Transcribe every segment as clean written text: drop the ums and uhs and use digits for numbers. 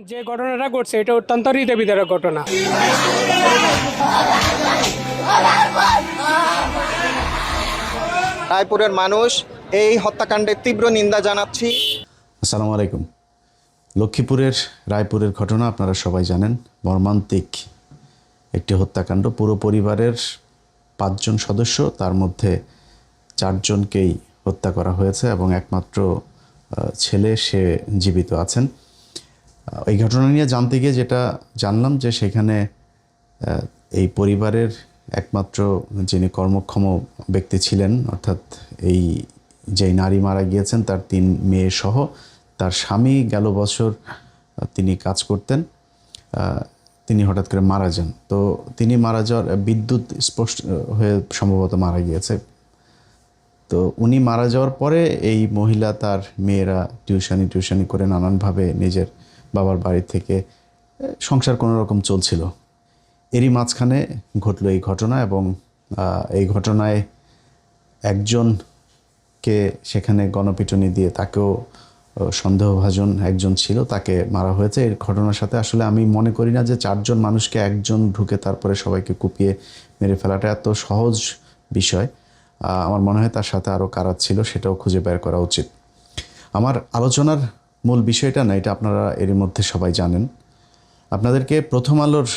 যে ঘটনাটা ঘটছে এটা অত্যন্ত হৃদয় বিদারক ঘটনা। রায়পুরের মানুষ এই হত্যাকাণ্ডের তীব্র নিন্দা জানাচ্ছি। আসসালামু আলাইকুম। লক্ষ্মীপুরের রায়পুরের ঘটনা আপনারা সবাই জানেন। মর্মান্তিক একটি হত্যাকাণ্ড। পুরো পরিবারের 5 জন সদস্য, তার মধ্যে 4 জনকেই হত্যা করা হয়েছে এবং একমাত্র ছেলে সে জীবিত আছেন। এই ঘটনা নিয়ে জানতে গিয়ে যেটা জানলাম যে সেখানে এই পরিবারের একমাত্র যিনি কর্মক্ষম ব্যক্তি ছিলেন, অর্থাৎ এই যেই নারী মারা গিয়েছেন তার 3 মেয়ে সহ তার স্বামী গেল বছর তিনি কাজ করতেন, তিনি হঠাৎ করে মারা যান। তো তিনি মারা যাওয়ার বিদ্যুৎ স্পষ্ট হয়ে সম্ভবত মারা গিয়েছে। তো উনি মারা যাওয়ার পরে এই মহিলা তার মেয়েরা টিউশনি করে নানানভাবে নিজের বাবার বাড়ি থেকে সংসার কোনো রকম চলছিল। এরই মাঝখানে ঘটলো এই ঘটনা এবং এই ঘটনায় একজনকে সেখানে গণপিটুনি দিয়ে তাকেও সন্দেহভাজন একজন ছিল, তাকে মারা হয়েছে। এই ঘটনার সাথে আসলে আমি মনে করি না যে 4 জন মানুষকে একজন ঢুকে তারপরে সবাইকে কুপিয়ে মেরে ফেলাটা এত সহজ বিষয়। আমার মনে হয় তার সাথে আরও কারা ছিল সেটাও খুঁজে বের করা উচিত। আমার আলোচনার মূল বিষয়টা না, এটা আপনারা এরই মধ্যে সবাই জানেন। আপনাদেরকে প্রথম আলোর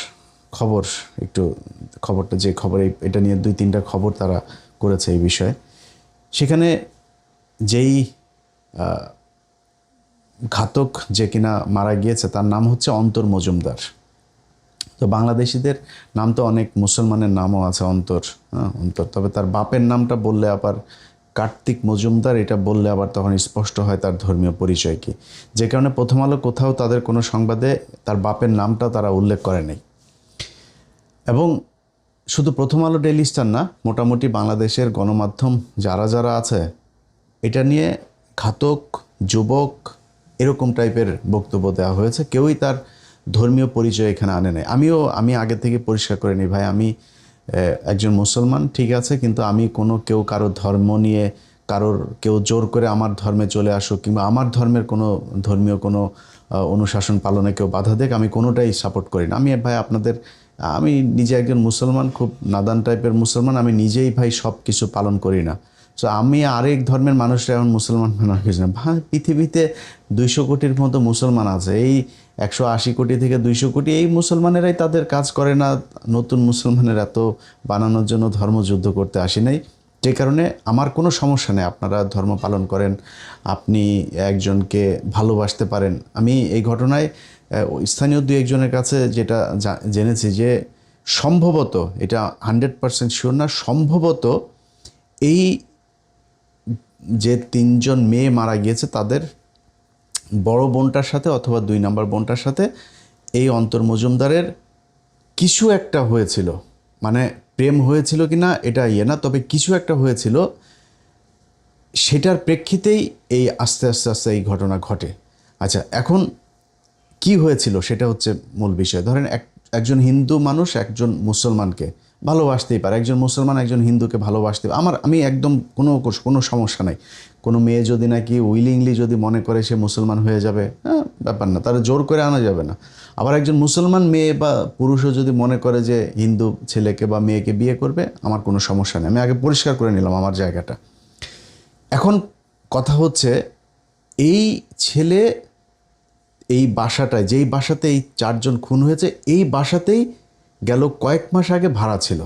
খবর একটু খবরটা যে খবর এটা নিয়ে 2-3টা খবর তারা করেছে এই বিষয়ে। সেখানে যেই ঘাতক যে কিনা মারা গিয়েছে তার নাম হচ্ছে অন্তর মজুমদার। তো বাংলাদেশিদের নাম তো অনেক, মুসলমানের নামও আছে অন্তর, অন্তর। তবে তার বাপের নামটা বললে আবার কার্তিক মজুমদার, এটা বললে আবার তখন স্পষ্ট হয় তার ধর্মীয় পরিচয় কি। যে কারণে প্রথম আলো কোথাও তাদের কোনো সংবাদে তার বাপের নামটা তারা উল্লেখ করে নাই। এবং শুধু প্রথম আলো ডেইলি স্টার না, মোটামুটি বাংলাদেশের গণমাধ্যম যারা যারা আছে এটা নিয়ে ঘাতক, যুবক এরকম টাইপের বক্তব্য দেওয়া হয়েছে। কেউই তার ধর্মীয় পরিচয় এখানে আনে নাই। আমি আগে থেকে পরিষ্কার করে নিই, ভাই আমি একজন মুসলমান, ঠিক আছে, কিন্তু আমি কেউ কারো ধর্ম নিয়ে কেউ জোর করে আমার ধর্মে চলে আসুক কিংবা আমার ধর্মের কোনো ধর্মীয় কোনো অনুশাসন পালনে কেউ বাধা দেখ, আমি কোনোটাই সাপোর্ট করি না। ভাই আমি নিজে একজন মুসলমান, খুব নাদান টাইপের মুসলমান, আমি নিজেই ভাই সব কিছু পালন করি না। সো আমি আরেক ধর্মের মানুষরা এখন মুসলমান মনে কিছু না। ভাই পৃথিবীতে 200 কোটির মতো মুসলমান আছে, এই 180 কোটি থেকে 200 কোটি এই মুসলমানেরাই তাদের কাজ করে না। নতুন মুসলমানের এত বানানোর জন্য ধর্মযুদ্ধ করতে আসি নাই। যে কারণে আমার কোনো সমস্যা নেই, আপনারা ধর্ম পালন করেন, আপনি একজনকে ভালোবাসতে পারেন। আমি এই ঘটনায় স্থানীয় 2-1 জনের কাছে যেটা জেনেছি যে সম্ভবত, এটা 100% শিওর না, সম্ভবত এই যে 3 জন মেয়ে মারা গিয়েছে তাদের বড় বোনটার সাথে অথবা 2 নম্বর বোনটার সাথে এই অন্তর মজুমদারের কিছু একটা হয়েছিল। মানে প্রেম হয়েছিল কিনা এটা না, তবে কিছু একটা হয়েছিল, সেটার প্রেক্ষিতেই এই আস্তে আস্তে এই ঘটনা ঘটে। আচ্ছা, এখন কি হয়েছিল সেটা হচ্ছে মূল বিষয়। ধরেন একজন হিন্দু মানুষ একজন মুসলমানকে ভালোবাসতেই পারে, একজন মুসলমান একজন হিন্দুকে ভালোবাসতে পারে। আমি একদম কোনো সমস্যা নাই। কোনো মেয়ে যদি নাকি উইলিংলি যদি মনে করে সে মুসলমান হয়ে যাবে, ব্যাপার না, তারা জোর করে আনা যাবে না। আবার একজন মুসলমান মেয়ে বা পুরুষও যদি মনে করে যে হিন্দু ছেলেকে বা মেয়েকে বিয়ে করবে, আমার কোনো সমস্যা নেই। আমি আগে পরিষ্কার করে নিলাম আমার জায়গাটা। এখন কথা হচ্ছে, এই ছেলে এই বাসাটায়, যেই বাসাতে এই 4 জন খুন হয়েছে, এই বাসাতেই গেল কয়েক মাস আগে ভাড়া ছিল।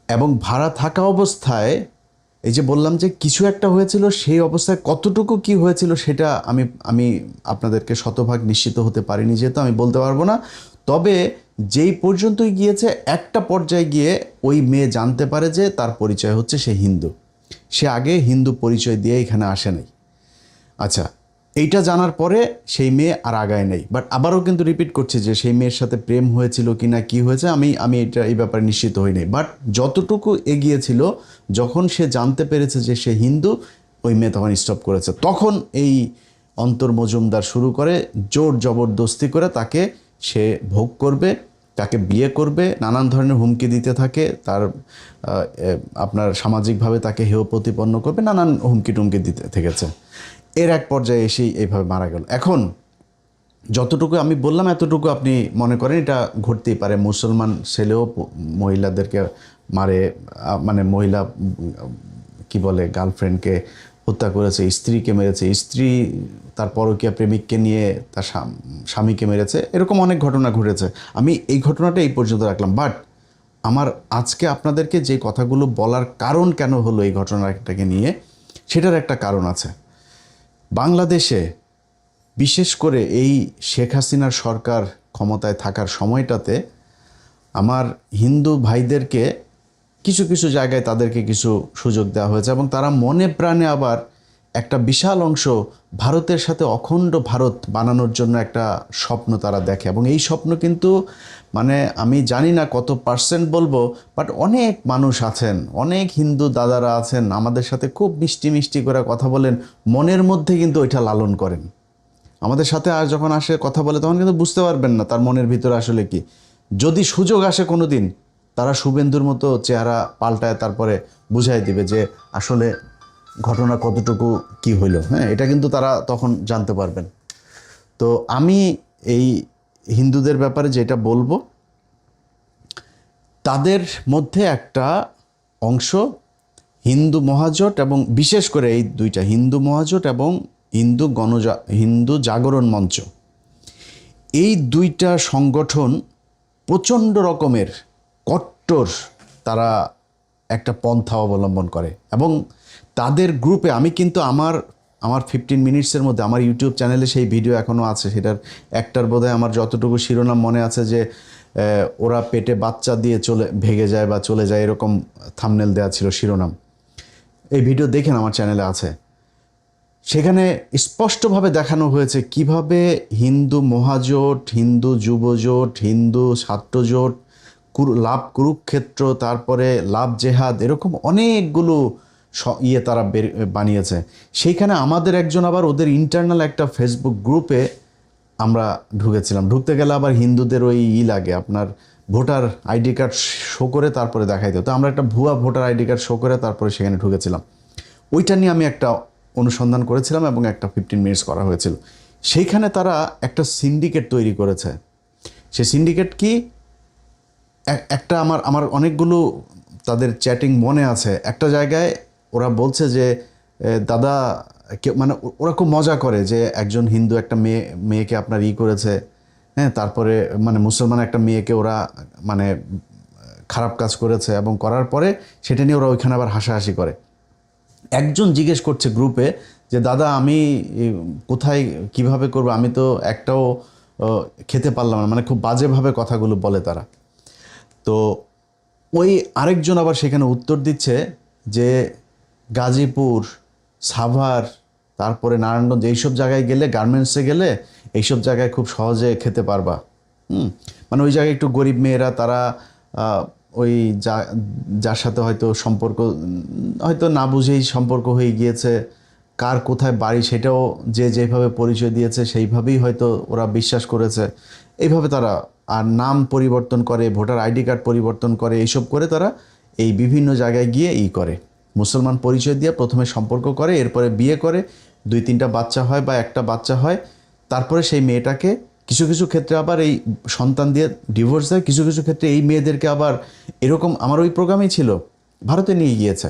এবং ভাড়া থাকা অবস্থায় এই যে বললাম যে কিছু একটা হয়েছিল, সেই অবস্থায় কতটুকু কি হয়েছিল সেটা আমি আপনাদেরকে শতভাগ নিশ্চিত হতে পারিনি, যেহেতু আমি বলতে পারবো না। তবে যেই পর্যন্তই গিয়েছে, একটা পর্যায়ে গিয়ে ওই মেয়ে জানতে পারে যে তার পরিচয় হচ্ছে সে হিন্দু। সে আগে হিন্দু পরিচয় দিয়ে এখানে আসে নাই। আচ্ছা, এইটা জানার পরে সেই মেয়ে আর আগায় নেই। বাট আবারও কিন্তু রিপিট করছে যে সেই মেয়ের সাথে প্রেম হয়েছিল কি না, কী হয়েছে আমি এই ব্যাপারে নিশ্চিত হই নাই। বাট যতটুকু এগিয়েছিল, যখন সে জানতে পেরেছে যে সে হিন্দু, ওই মেয়ে তখন স্টপ করেছে। তখন এই অন্তর মজুমদার শুরু করে জোর জবরদস্তি করে তাকে সে ভোগ করবে, তাকে বিয়ে করবে, নানান ধরনের হুমকি দিতে থাকে, তার আপনার সামাজিকভাবে তাকে হেয় প্রতিপন্ন করবে, নানান হুমকি টুমকি দিতে থেকেছে। এর এক পর্যায়ে এসেই এইভাবে মারা গেল। এখন যতটুকু আমি বললাম এতটুকু আপনি মনে করেন এটা ঘটতেই পারে। মুসলমান ছেলেও মহিলাদেরকে মারে, মানে মহিলা কি বলে গার্লফ্রেন্ডকে হত্যা করেছে, স্ত্রীকে মেরেছে, স্ত্রী তার পরকীয়া প্রেমিককে নিয়ে তার স্বামীকে মেরেছে, এরকম অনেক ঘটনা ঘটেছে। আমি এই ঘটনাটা এই পর্যন্ত রাখলাম। বাট আমার আজকে আপনাদেরকে যে কথাগুলো বলার কারণ কেন হলো এই ঘটনাটাকে নিয়ে, সেটার একটা কারণ আছে। বাংলাদেশে বিশেষ করে এই শেখ হাসিনার সরকার ক্ষমতায় থাকার সময়টাতে আমার হিন্দু ভাইদেরকে কিছু কিছু জায়গায় তাদেরকে কিছু সুযোগ দেওয়া হয়েছে, এবং তারা মনে প্রাণে আবার একটা বিশাল অংশ ভারতের সাথে অখণ্ড ভারত বানানোর জন্য একটা স্বপ্ন তারা দেখে। এবং এই স্বপ্ন কিন্তু মানে আমি জানি না কত পার্সেন্ট বলবো, বাট অনেক মানুষ আছেন, অনেক হিন্দু দাদারা আছেন আমাদের সাথে খুব মিষ্টি মিষ্টি করে কথা বলেন, মনের মধ্যে কিন্তু ওইটা লালন করেন। আমাদের সাথে আর যখন আসে কথা বলে তখন কিন্তু বুঝতে পারবেন না তার মনের ভিতরে আসলে কি। যদি সুযোগ আসে কোনো দিন, তারা শুভেন্দুর মতো চেহারা পাল্টায় তারপরে বুঝাই দিবে যে আসলে ঘটনা কতটুকু কি হইল। হ্যাঁ, এটা কিন্তু তারা তখন জানতে পারবেন। তো আমি এই হিন্দুদের ব্যাপারে যেটা বলবো, তাদের মধ্যে একটা অংশ হিন্দু মহাজোট, এবং বিশেষ করে এই দুইটা হিন্দু মহাজোট এবং হিন্দু জাগরণ মঞ্চ, এই দুইটা সংগঠন প্রচণ্ড রকমের কট্টর তারা একটা পন্থা অবলম্বন করে। এবং তাদের গ্রুপে আমি কিন্তু আমার 15 মিনিটসের মধ্যে আমার ইউটিউব চ্যানেলে সেই ভিডিও এখনও আছে, সেটার একটার বোধহয় আমার যতটুকু শিরোনাম মনে আছে যে ওরা পেটে বাচ্চা দিয়ে ভেগে যায় বা চলে যায়, এরকম থাম্বনেল দেওয়া ছিল শিরোনাম। এই ভিডিও দেখেন, আমার চ্যানেলে আছে। সেখানে স্পষ্টভাবে দেখানো হয়েছে কিভাবে হিন্দু মহাজোট, হিন্দু যুবজোট, হিন্দু ছাত্রজোট, লাভ কুরুক্ষেত্র, তারপরে লাভ জেহাদ, এরকম অনেকগুলো তারা বানিয়েছে। সেইখানে আমাদের একজন আবার ওদের ইন্টারনাল একটা ফেসবুক গ্রুপে আমরা ঢুকেছিলাম। ঢুকতে গেলে আবার হিন্দুদের ওই লাগে, আপনার ভোটার আইডি কার্ড শো করে তারপরে দেখাইতে হতো। আমরা একটা ভুয়া ভোটার আইডি কার্ড শো করে তারপরে সেখানে ঢুকেছিলাম। ওইটা নিয়ে আমি একটা অনুসন্ধান করেছিলাম এবং একটা 15 মিনিটস করা হয়েছিল। সেইখানে তারা একটা সিন্ডিকেট তৈরি করেছে। সে সিন্ডিকেট কি, একটা আমার অনেকগুলো তাদের চ্যাটিং মনে আছে। একটা জায়গায় ওরা বলছে যে দাদা, মানে ওরা খুব মজা করে যে একজন হিন্দু একটা মেয়েকে আপনার করেছে, হ্যাঁ, তারপরে মানে মুসলমান একটা মেয়েকে ওরা মানে খারাপ কাজ করেছে, এবং করার পরে সেটা নিয়ে ওরা ওইখানে আবার হাসাহাসি করে। একজন জিজ্ঞেস করছে গ্রুপে যে দাদা আমি কোথায় কিভাবে করবো, আমি তো একটাও খেতে পারলাম না, মানে খুব বাজেভাবে কথাগুলো বলে তারা। তো ওই আরেকজন আবার সেখানে উত্তর দিচ্ছে যে গাজীপুর, সাভার, তারপরে নারায়ণগঞ্জ, এইসব জায়গায় গেলে, গার্মেন্টসে গেলে এইসব জায়গায় খুব সহজে খেতে পারবা। মানে ওই জায়গায় একটু গরিব মেয়েরা, তারা ওই যার সাথে হয়তো সম্পর্ক হয়তো না বুঝেই সম্পর্ক হয়ে গিয়েছে, কার কোথায় বাড়ি সেটাও যে যেভাবে পরিচয় দিয়েছে সেইভাবেই হয়তো ওরা বিশ্বাস করেছে, এইভাবে তারা আর নাম পরিবর্তন করে, ভোটার আইডি কার্ড পরিবর্তন করে, এইসব করে তারা এই বিভিন্ন জায়গায় গিয়ে করে মুসলমান পরিচয় দিয়ে প্রথমে সম্পর্ক করে, এরপরে বিয়ে করে, 2-3টা বাচ্চা হয় বা একটা বাচ্চা হয়, তারপরে সেই মেয়েটাকে কিছু কিছু ক্ষেত্রে আবার এই সন্তান দিয়ে ডিভোর্স দেয়, কিছু কিছু ক্ষেত্রে এই মেয়েদেরকে আবার এরকম, আমার ওই প্রোগ্রামেই ছিল, ভারতে নিয়ে গিয়েছে,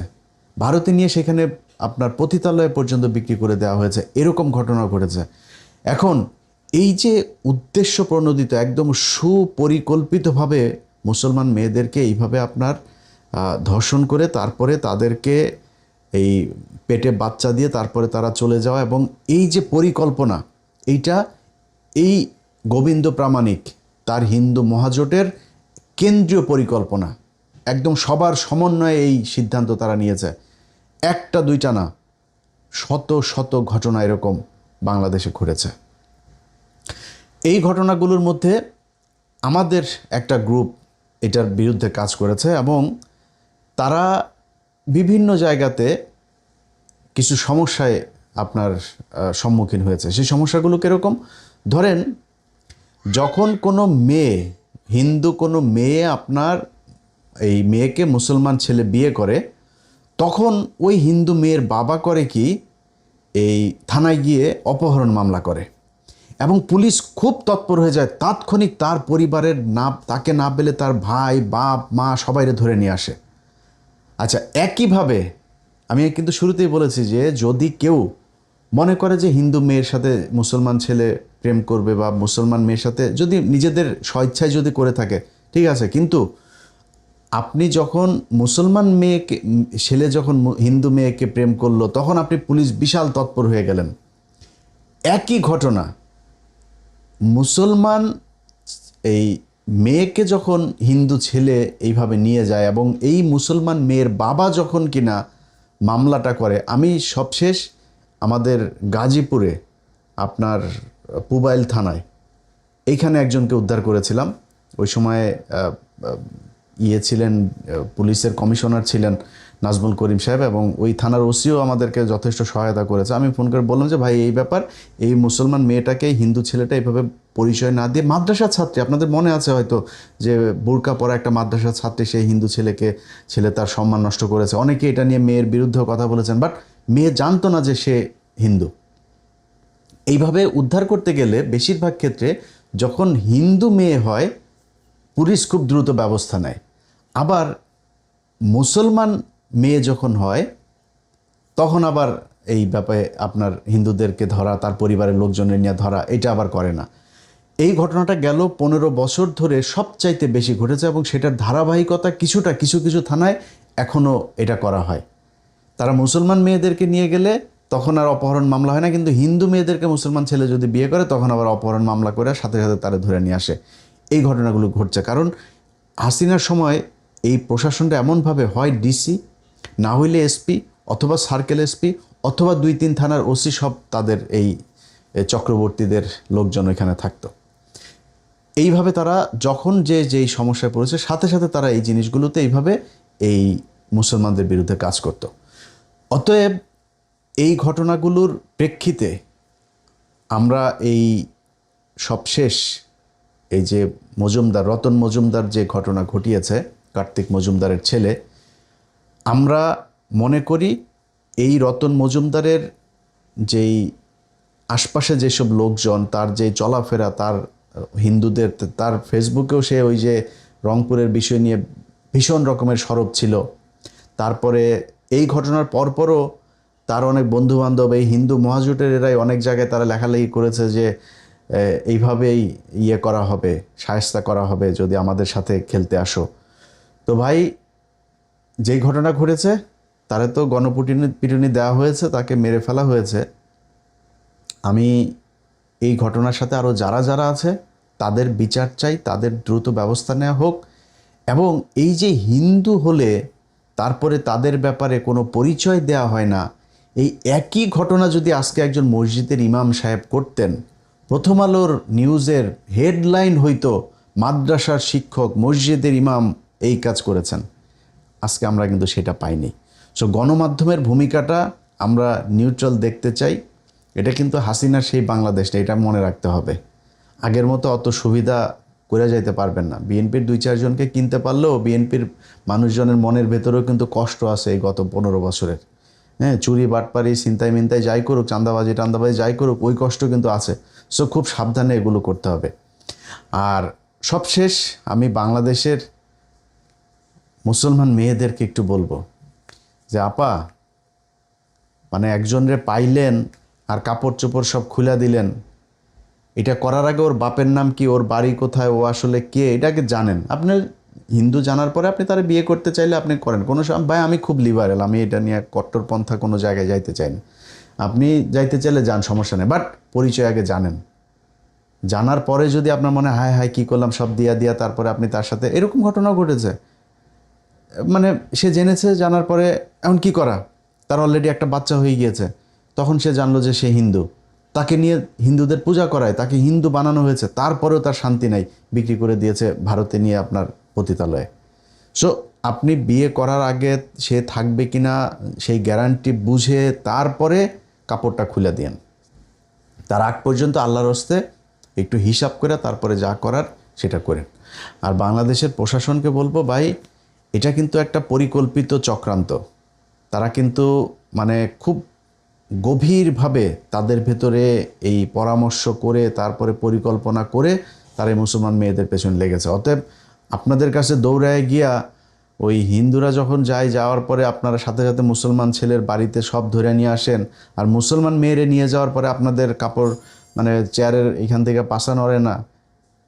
ভারতে নিয়ে সেখানে আপনার পতিতালয় পর্যন্ত বিক্রি করে দেওয়া হয়েছে, এরকম ঘটনা ঘটেছে। এখন এই যে উদ্দেশ্য প্রণোদিত একদম সুপরিকল্পিতভাবে মুসলমান মেয়েদেরকে এইভাবে আপনার ধর্ষণ করে তারপরে তাদেরকে এই পেটে বাচ্চা দিয়ে তারপরে তারা চলে যাওয়া, এবং এই যে পরিকল্পনা, এইটা এই গোবিন্দ প্রামাণিক তার হিন্দু মহাজোটের কেন্দ্রীয় পরিকল্পনা, একদম সবার সমন্বয়ে এই সিদ্ধান্ত তারা নিয়েছে। একটা দুইটা না, শত শত ঘটনা এরকম বাংলাদেশে ঘটেছে। এই ঘটনাগুলোর মধ্যে আমাদের একটা গ্রুপ এটার বিরুদ্ধে কাজ করেছে, এবং তারা বিভিন্ন জায়গাতে কিছু সমস্যায় আপনার সম্মুখীন হয়েছে। সেই সমস্যাগুলো কীরকম, ধরেন যখন কোনো মেয়ে, হিন্দু কোনো মেয়ে আপনার এই মেয়েকে মুসলমান ছেলে বিয়ে করে, তখন ওই হিন্দু মেয়ের বাবা করে কি, এই থানায় গিয়ে অপহরণ মামলা করে। এবং পুলিশ খুব তৎপর হয়ে যায়, তাৎক্ষণিক তার পরিবারের তাকে না পেলে তার ভাই বাপ মা সবাইরে ধরে নিয়ে আসে। আচ্ছা, একইভাবে আমি কিন্তু শুরুতেই বলেছি যে যদি কেউ মনে করে যে হিন্দু মেয়ের সাথে মুসলমান ছেলে প্রেম করবে বা মুসলমান মেয়ের সাথে যদি নিজেদের স্বেচ্ছায় যদি করে থাকে ঠিক আছে, কিন্তু আপনি যখন মুসলমান মেয়েকে ছেলে যখন হিন্দু মেয়েকে প্রেম করলো তখন আপনি পুলিশ বিশাল তৎপর হয়ে গেলেন। একই ঘটনা মুসলমান এই মেয়েকে যখন হিন্দু ছেলে এইভাবে নিয়ে যায় এবং এই মুসলমান মেয়ের বাবা যখন কিনা মামলাটা করে, আমি সবশেষ আমাদের গাজীপুরে আপনার পুবাইল থানায় এইখানে একজনকে উদ্ধার করেছিলাম। ওই সময় ছিলেন পুলিশের কমিশনার ছিলেন নাজমুল করিম সাহেব, এবং ওই থানার ওসিও আমাদেরকে যথেষ্ট সহায়তা করেছে। আমি ফোন করে বললাম যে ভাই এই ব্যাপার, এই মুসলমান মেয়েটাকে হিন্দু ছেলেটা এইভাবে পরিচয় না দিয়ে, মাদ্রাসার ছাত্রী, আপনাদের মনে আছে হয়তো যে বোরকা পরা একটা মাদ্রাসার ছাত্রী, সেই হিন্দু ছেলে তার সম্মান নষ্ট করেছে। অনেকে এটা নিয়ে মেয়ের বিরুদ্ধেও কথা বলেছেন, বাট মেয়ে জানতো না যে সে হিন্দু। এইভাবে উদ্ধার করতে গেলে বেশিরভাগ ক্ষেত্রে যখন হিন্দু মেয়ে হয় পুলিশ খুব দ্রুত ব্যবস্থা নেয়, আবার মুসলমান মেয়ে যখন হয় তখন আবার এই ব্যাপারে আপনার হিন্দুদেরকে ধরা, তার পরিবারের লোকজনের নিয়ে ধরা, এটা আবার করে না। এই ঘটনাটা গেল 15 বছর ধরে সবচাইতে বেশি ঘটেছে, এবং সেটার ধারাবাহিকতা কিছু কিছু থানায় এখনও এটা করা হয়। তারা মুসলমান মেয়েদেরকে নিয়ে গেলে তখন আর অপহরণ মামলা হয় না, কিন্তু হিন্দু মেয়েদেরকে মুসলমান ছেলে যদি বিয়ে করে তখন আবার অপহরণ মামলা করে সাথে সাথে তারা ধরে নিয়ে আসে। এই ঘটনাগুলো ঘটছে কারণ হাসিনার সময় এই প্রশাসনটা এমনভাবে হয় ডিসি, না হইলে এসপি অথবা সার্কেল এসপি অথবা 2-3 থানার ওসি, সব তাদের এই চক্রবর্তীদের লোকজন এখানে থাকতো। এইভাবে তারা যখন যেই সমস্যায় পড়েছে সাথে সাথে তারা এই জিনিসগুলোতে এইভাবে এই মুসলমানদের বিরুদ্ধে কাজ করত। অতএব এই ঘটনাগুলোর প্রেক্ষিতে আমরা এই সবশেষ এই যে রতন মজুমদার যে ঘটনা ঘটিয়েছে, কার্তিক মজুমদারের ছেলে, আমরা মনে করি এই রতন মজুমদারের যেই আশপাশে যেসব লোকজন, তার যে চলাফেরা, তার হিন্দুদের, তার ফেসবুকেও সে ওই যে রংপুরের বিষয় নিয়ে ভীষণ রকমের সরব ছিল। তারপরে এই ঘটনার পরপরও তার অনেক বন্ধুবান্ধব এই হিন্দু মহাজোটের এরাই অনেক জায়গায় তারা লেখালেখি করেছে যে এইভাবেই করা হবে, শায়েস্তা করা হবে যদি আমাদের সাথে খেলতে আসো। তো ভাই, যেই ঘটনা ঘটেছে তারে তো গণপিটুনি দেওয়া হয়েছে, তাকে মেরে ফেলা হয়েছে। আমি এই ঘটনার সাথে আরও যারা আছে তাদের বিচার চাই, তাদের দ্রুত ব্যবস্থা নেওয়া হোক। এবং এই যে হিন্দু হলে তারপরে তাদের ব্যাপারে কোনো পরিচয় দেওয়া হয় না, এই একই ঘটনা যদি আজকে একজন মসজিদের ইমাম সাহেব করতেন, প্রথম আলোর নিউজের হেডলাইন হইতো মাদ্রাসার শিক্ষক মসজিদের ইমাম এই কাজ করেছেন। আজকে আমরা কিন্তু সেটা পাইনি। সো গণমাধ্যমের ভূমিকাটা আমরা নিউট্রাল দেখতে চাই। এটা কিন্তু হাসিনার সেই বাংলাদেশটা, এটা মনে রাখতে হবে। আগের মতো অত সুবিধা করে যাইতে পারবেন না। বিএনপির 2-4 জনকে কিনতে পারলেও বিএনপির মানুষজনের মনের ভেতরেও কিন্তু কষ্ট আছে এই গত 15 বছরের। হ্যাঁ, চুরি বাটপারি ছিনতাই মিনতাই যাই করুক, চাঁদাবাজি টান্দাবাজি যাই করুক, ওই কষ্ট কিন্তু আছে। সো খুব সাবধানে এগুলো করতে হবে। আর সবশেষ আমি বাংলাদেশের মুসলমান মেয়েদেরকে একটু বলবো যে আপা, মানে একজনরে পাইলেন আর কাপড় চোপড় সব খুলে দিলেন, এটা করার আগে ওর বাপের নাম কি, ওর বাড়ি কোথায়, ও আসলে কে, এটাকে জানেন। আপনার হিন্দু জানার পরে আপনি তারা বিয়ে করতে চাইলে আপনি করেন, কোনো ভাই আমি খুব লিবারেল, আমি এটা নিয়ে কট্টরপন্থা কোনো জায়গায় যাইতে চাই না। আপনি যাইতে চাইলে যান, সমস্যা নেই, বাট পরিচয় আগে জানেন। জানার পরে যদি আপনার মনে হায় হায় কী করলাম সব দিয়া তারপরে আপনি তার সাথে, এরকম ঘটনাও ঘটেছে। মানে সে জেনেছে, জানার পরে এখন কি করা, তার অলরেডি একটা বাচ্চা হয়ে গিয়েছে, তখন সে জানলো যে সে হিন্দু, তাকে নিয়ে হিন্দুদের পূজা করায়, তাকে হিন্দু বানানো হয়েছে, তারপরেও তার শান্তি নাই, বিক্রি করে দিয়েছে ভারতে নিয়ে আপনার পতিতালয়ে। সো আপনি বিয়ে করার আগে সে থাকবে কিনা সেই গ্যারান্টি বুঝে তারপরে কাপড়টা খুলে দিন। তার আগ পর্যন্ত আল্লাহর হস্তে একটু হিসাব করে তারপরে যা করার সেটা করেন। আর বাংলাদেশের প্রশাসনকে বলবো, ভাই এটা কিন্তু একটা পরিকল্পিত চক্রান্ত। তারা কিন্তু মানে খুব গভীরভাবে তাদের ভেতরে এই পরামর্শ করে তারপরে পরিকল্পনা করে তারা এই মুসলমান মেয়েদের পেছনে লেগেছে। অতএব আপনাদের কাছে দৌড়ায় গিয়া ওই হিন্দুরা যখন যাওয়ার পরে আপনারা সাথে সাথে মুসলমান ছেলের বাড়িতে সব ধরে নিয়ে আসেন, আর মুসলমান মেয়েরে নিয়ে যাওয়ার পরে আপনাদের কাপড় মানে চেয়ারের এখান থেকে পাশা নড়ে না,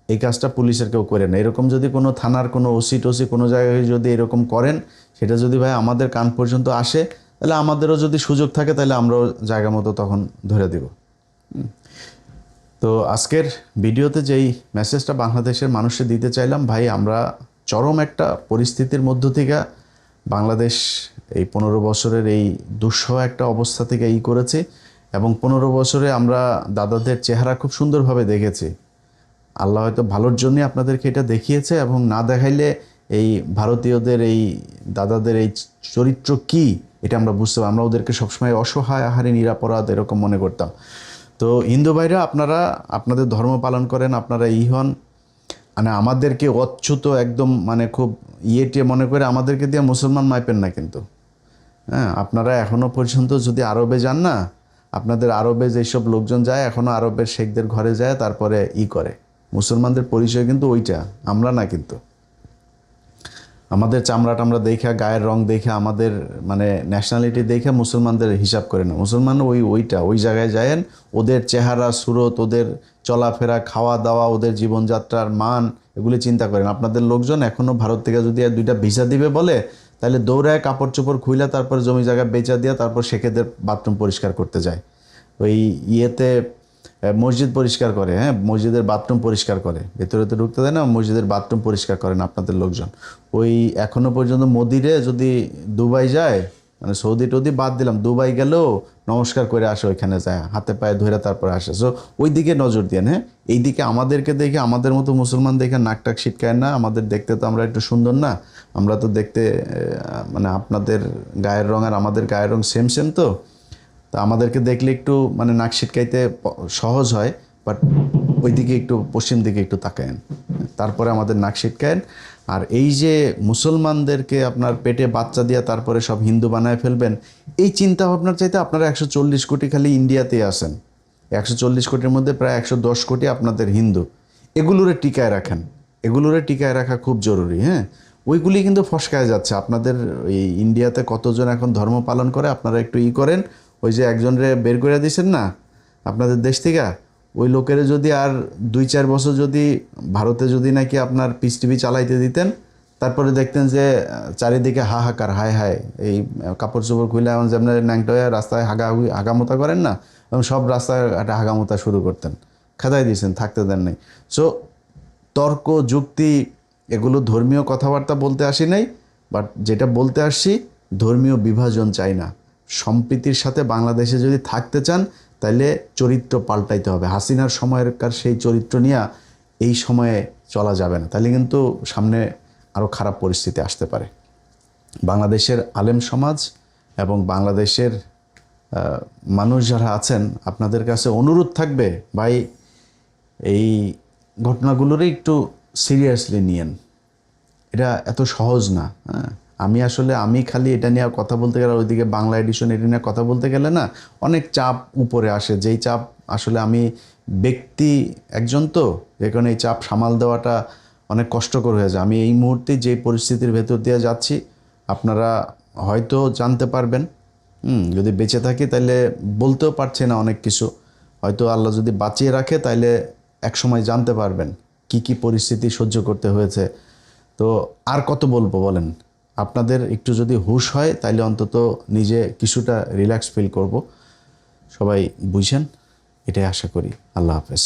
এই কাজটা পুলিশের কেউ করে না। এরকম যদি কোনো থানার কোনো ওসি টোসি কোনো জায়গায় যদি এরকম করেন, সেটা যদি ভাই আমাদের কান পর্যন্ত আসে, তাহলে আমাদেরও যদি সুযোগ থাকে তাহলে আমরাও জায়গা মতো তখন ধরে দেব। তো আজকের ভিডিওতে যেই মেসেজটা বাংলাদেশের মানুষকে দিতে চাইলাম, ভাই আমরা চরম একটা পরিস্থিতির মধ্য থেকে বাংলাদেশ এই 15 বছরের এই দুঃসহ একটা অবস্থা থেকে করেছে, এবং 15 বছরে আমরা দাদাদের চেহারা খুব সুন্দরভাবে দেখেছি। আল্লাহ হয়তো ভালোর জন্যই আপনাদেরকে এটা দেখিয়েছে, এবং না দেখাইলে এই ভারতীয়দের এই দাদাদের এই চরিত্র কি এটা আমরা বুঝতে পারি। আমরা ওদেরকে সবসময় অসহায়, আহারে, নিরাপরাধ এরকম মনে করতাম। তো হিন্দু ভাইরা, আপনারা আপনাদের ধর্ম পালন করেন, আপনারা হন, মানে আমাদেরকে অচ্যুত একদম মানে খুব টিয়ে মনে করে আমাদেরকে দিয়ে মুসলমান মাইপেন না কিন্তু। হ্যাঁ, আপনারা এখনও পর্যন্ত যদি আরবে যান না, আপনাদের আরবে যেসব লোকজন যায় এখনও আরবের শেখদের ঘরে যায়, তারপরে করে মুসলমানদের পরিচয় কিন্তু ওইটা, আমরা না। কিন্তু আমাদের চামড়া টামড়া দেখে, গায়ের রং দেখে, আমাদের মানে ন্যাশনালিটি দেখে মুসলমানদের হিসাব করে না। মুসলমান ওইটা ওই জায়গায় যায়েন, ওদের চেহারা সুরত, ওদের চলাফেরা, খাওয়া দাওয়া, ওদের জীবনযাত্রার মান, এগুলি চিন্তা করেন। আপনাদের লোকজন এখনও ভারত থেকে যদি 2টা ভিসা দিবে বলে, তাহলে দৌড়ায় কাপড় চোপড় খুইলা তারপর জমি জায়গা বেচা দিয়া তারপর শেখেদের বাথরুম পরিষ্কার করতে যায়, ওই মসজিদ পরিষ্কার করে, হ্যাঁ, মসজিদের বাথরুম পরিষ্কার করে, ভেতরে তো ঢুকতে দেয় না, মসজিদের বাথরুম পরিষ্কার করেন আপনাদের লোকজন। ওই এখনও পর্যন্ত মোদিরে যদি দুবাই যায়, মানে সৌদি টৌদি বাদ দিলাম, দুবাই গেলেও নমস্কার করে আসে, ওইখানে যায় হাতে পায়ে ধরে তারপরে আসে। সো ওই দিকে নজর দেন। হ্যাঁ, এই দিকে আমাদেরকে দেখে, আমাদের মতো মুসলমান দেখে নাকটাক ছিটকায় না। আমাদের দেখতে তো আমরা একটু সুন্দর না, আমরা তো দেখতে মানে আপনাদের গায়ের রং আর আমাদের গায়ের রং সেম সেম, তো আমাদেরকে দেখলে একটু মানে নাক ছিটকাইতে সহজ হয়, বাট ওই দিকে একটু পশ্চিম দিকে একটু তাকায়েন, তারপরে আমাদের নাক ছিটকায়েন। আর এই যে মুসলমানদেরকে আপনার পেটে বাচ্চা দিয়ে তারপরে সব হিন্দু বানায় ফেলবেন, এই চিন্তা ভাবনার চাইতে আপনারা 140 কোটি খালি ইন্ডিয়াতেই আছেন। 140 কোটির মধ্যে প্রায় 110 কোটি আপনাদের হিন্দু। এগুলোরে টিকায় রাখেন, এগুলোরে টিকায় রাখা খুব জরুরি। হ্যাঁ, ওইগুলি কিন্তু ফসকায় যাচ্ছে। আপনাদের এই ইন্ডিয়াতে কতজন এখন ধর্ম পালন করে, আপনারা একটু করেন। ওই যে একজনরে বের করে দিয়েছেন না আপনাদের দেশ থেকে, ওই লোকের যদি আর 2-4 বছর যদি ভারতে যদি নাকি আপনার পিস টিভি চালাইতে দিতেন, তারপরে দেখতেন যে চারিদিকে হাহাকার, হায় হায়, এই কাপড় চোপড় খুলে এমন যেমন ন্যাংটা হয়ে রাস্তায় হাগামোতা করেন না, এবং সব রাস্তায় একটা হাগামোতা শুরু করতেন। খেদাই দিয়েছেন, থাকতে দেন নাই। সো তর্ক যুক্তি এগুলো ধর্মীয় কথাবার্তা বলতে আসি নাই, বাট যেটা বলতে আসছি, ধর্মীয় বিভাজন চাই না। সম্প্রীতির সাথে বাংলাদেশে যদি থাকতে চান, তাহলে চরিত্র পাল্টাইতে হবে। হাসিনার সময়কার সেই চরিত্র নিয়ে এই সময়ে চলা যাবে না, তাহলে কিন্তু সামনে আরও খারাপ পরিস্থিতি আসতে পারে। বাংলাদেশের আলেম সমাজ এবং বাংলাদেশের মানুষ যারা আছেন, আপনাদের কাছে অনুরোধ থাকবে, ভাই এই ঘটনাগুলোরই একটু সিরিয়াসলি নিয়েন। এটা এত সহজ না। হ্যাঁ, আমি খালি এটা নিয়ে কথা বলতে গেলে, ওইদিকে বাংলা এডিশন এটা নিয়ে কথা বলতে গেলে না, অনেক চাপ উপরে আসে, যেই চাপ আসলে আমি ব্যক্তি একজন, তো যেখানে এই চাপ সামাল দেওয়াটা অনেক কষ্টকর হয়ে যায়। আমি এই মুহূর্তে যে পরিস্থিতির ভেতর দিয়ে যাচ্ছি, আপনারা হয়তো জানতে পারবেন, যদি বেঁচে থাকি তাহলে বলতেও পারছি না অনেক কিছু, হয়তো আল্লাহ যদি বাঁচিয়ে রাখে তাহলে এক সময় জানতে পারবেন কি কি পরিস্থিতি সহ্য করতে হয়েছে। তো আর কত বলবো বলেন, আপনাদের একটু যদি হুঁশ হয় তাহলে অন্তত নিজে কিছুটা রিল্যাক্স ফিল করব। সবাই বুঝেন, এটাই আশা করি। আল্লাহ হাফেজ।